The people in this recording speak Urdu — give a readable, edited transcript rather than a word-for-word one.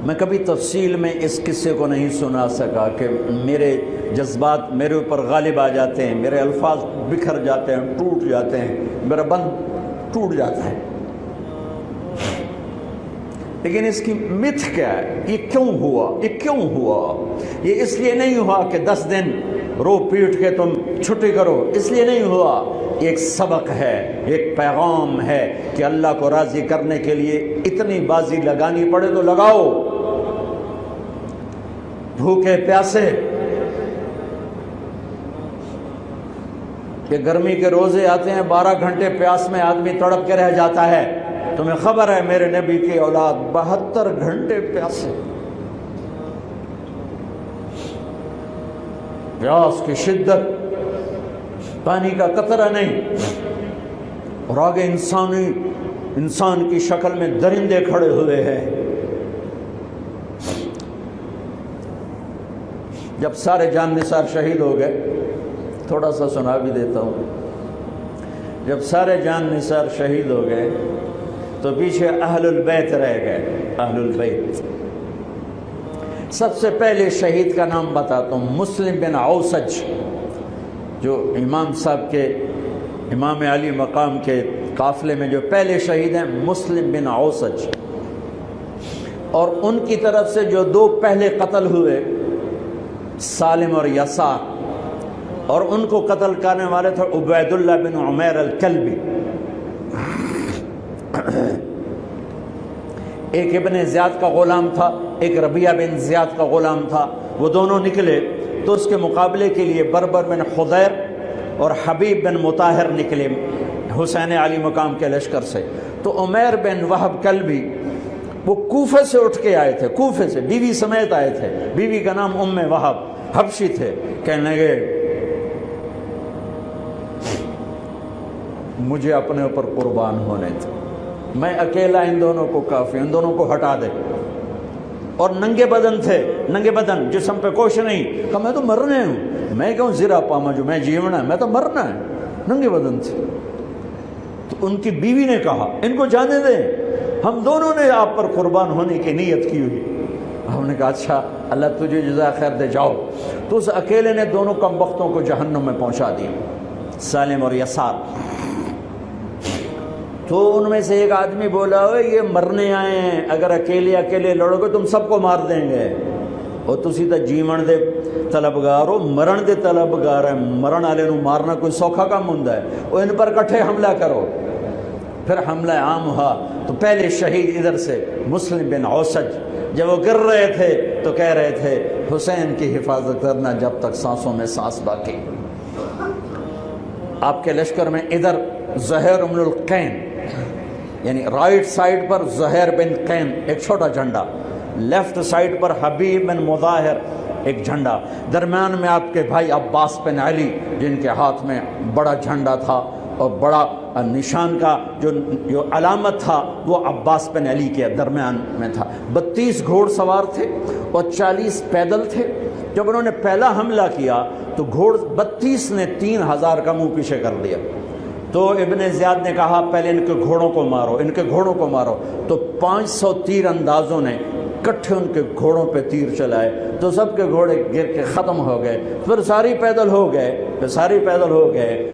میں کبھی تفصیل میں اس قصے کو نہیں سنا سکا کہ میرے جذبات میرے اوپر غالب آ جاتے ہیں، میرے الفاظ بکھر جاتے ہیں، ٹوٹ جاتے ہیں، میرا بند ٹوٹ جاتا ہے۔ لیکن اس کی متھ کیا ہے؟ یہ کیوں ہوا؟ یہ کیوں ہوا؟ یہ اس لیے نہیں ہوا کہ 10 دن رو پیٹ کے تم چھٹی کرو، اس لیے نہیں ہوا۔ ایک سبق ہے، ایک پیغام ہے کہ اللہ کو راضی کرنے کے لیے اتنی بازی لگانی پڑے تو لگاؤ۔ بھوکے پیاسے، کہ گرمی کے روزے آتے ہیں 12 گھنٹے پیاس میں آدمی تڑپ کے رہ جاتا ہے۔ تمہیں خبر ہے میرے نبی کی اولاد 72 گھنٹے پیاسے، پیاس کی شدت، پانی کا قطرہ نہیں، اور آگے انسان کی شکل میں درندے کھڑے ہوئے ہیں۔ جب سارے جان نثار شہید ہو گئے، تھوڑا سا سنا بھی دیتا ہوں، جب سارے جان نثار شہید ہو گئے تو پیچھے اہل البیت رہ گئے۔ اہل البیت، سب سے پہلے شہید کا نام بتاتا ہوں، مسلم بن اوسج، جو امام صاحب کے، امام علی مقام کے قافلے میں جو پہلے شہید ہیں، مسلم بن اوسج۔ اور ان کی طرف سے جو 2 پہلے قتل ہوئے، سالم اور یسار، اور ان کو قتل کرنے والے تھے عبید اللہ بن عمیر الکلبی۔ ایک ابن زیاد کا غلام تھا، ایک ربیعہ بن زیاد کا غلام تھا۔ وہ دونوں نکلے تو اس کے مقابلے کے لیے بربر بن خضیر اور حبیب بن مطاہر نکلے حسین علی مقام کے لشکر سے۔ تو عمیر بن وہب کلبی وہ کوفے سے اٹھ کے آئے تھے، کوفے سے بیوی سمیت آئے تھے، بیوی کا نام ام وہب، حبشی تھے۔ کہنے لگے مجھے اپنے اوپر قربان ہونے تھے، میں اکیلا ان دونوں کو کافی، ان دونوں کو ہٹا دے۔ اور ننگے بدن تھے، ننگے بدن، جسم پہ کچھ نہیں۔ کہا میں تو مرنے ہوں، میں کیوں زیرہ پاما جو میں جیونا ہے، میں تو مرنا ہے۔ ننگے بدن تھے۔ تو ان کی بیوی نے کہا ان کو جانے دیں، ہم دونوں نے آپ پر قربان ہونے کی نیت کی ہوئی۔ ہم نے کہا اچھا اللہ تجھے جزا خیر دے، جاؤ۔ تو اس اکیلے نے دونوں کمبختوں کو جہنم میں پہنچا دیا، سالم اور یسار۔ تو ان میں سے ایک آدمی بولا یہ مرنے آئے ہیں، اگر اکیلے لڑو گے تم سب کو مار دیں گے، اور تسی تو جیون دے طلبگار ہو، مرن دے طلبگار ہیں، مرن والے نو مارنا کوئی سوکھا کام ہوندا ہے، وہ ان پر کٹھے حملہ کرو۔ پھر حملہ عام ہوا تو پہلے شہید ادھر سے مسلم بن اوسج، جب وہ گر رہے تھے تو کہہ رہے تھے حسین کی حفاظت کرنا جب تک سانسوں میں سانس باقی۔ آپ کے لشکر میں ادھر زہیر بن القین، یعنی رائٹ سائڈ پر زہیر بن قین ایک چھوٹا جھنڈا، لیفٹ سائڈ پر حبیب بن مظاہر ایک جھنڈا، درمیان میں آپ کے بھائی عباس بن علی جن کے ہاتھ میں بڑا جھنڈا تھا، اور بڑا نشان کا جو علامت تھا وہ عباس بن علی کے درمیان میں تھا۔ 32 گھوڑ سوار تھے اور 40 پیدل تھے۔ جب انہوں نے پہلا حملہ کیا تو 32 نے 3000 کا منہ پیچھے کر دیا۔ تو ابن زیاد نے کہا پہلے ان کے گھوڑوں کو مارو، ان کے گھوڑوں کو مارو۔ تو 500 تیر اندازوں نے کٹھے ان کے گھوڑوں پہ تیر چلائے تو سب کے گھوڑے گر کے ختم ہو گئے۔ پھر ساری پیدل ہو گئے،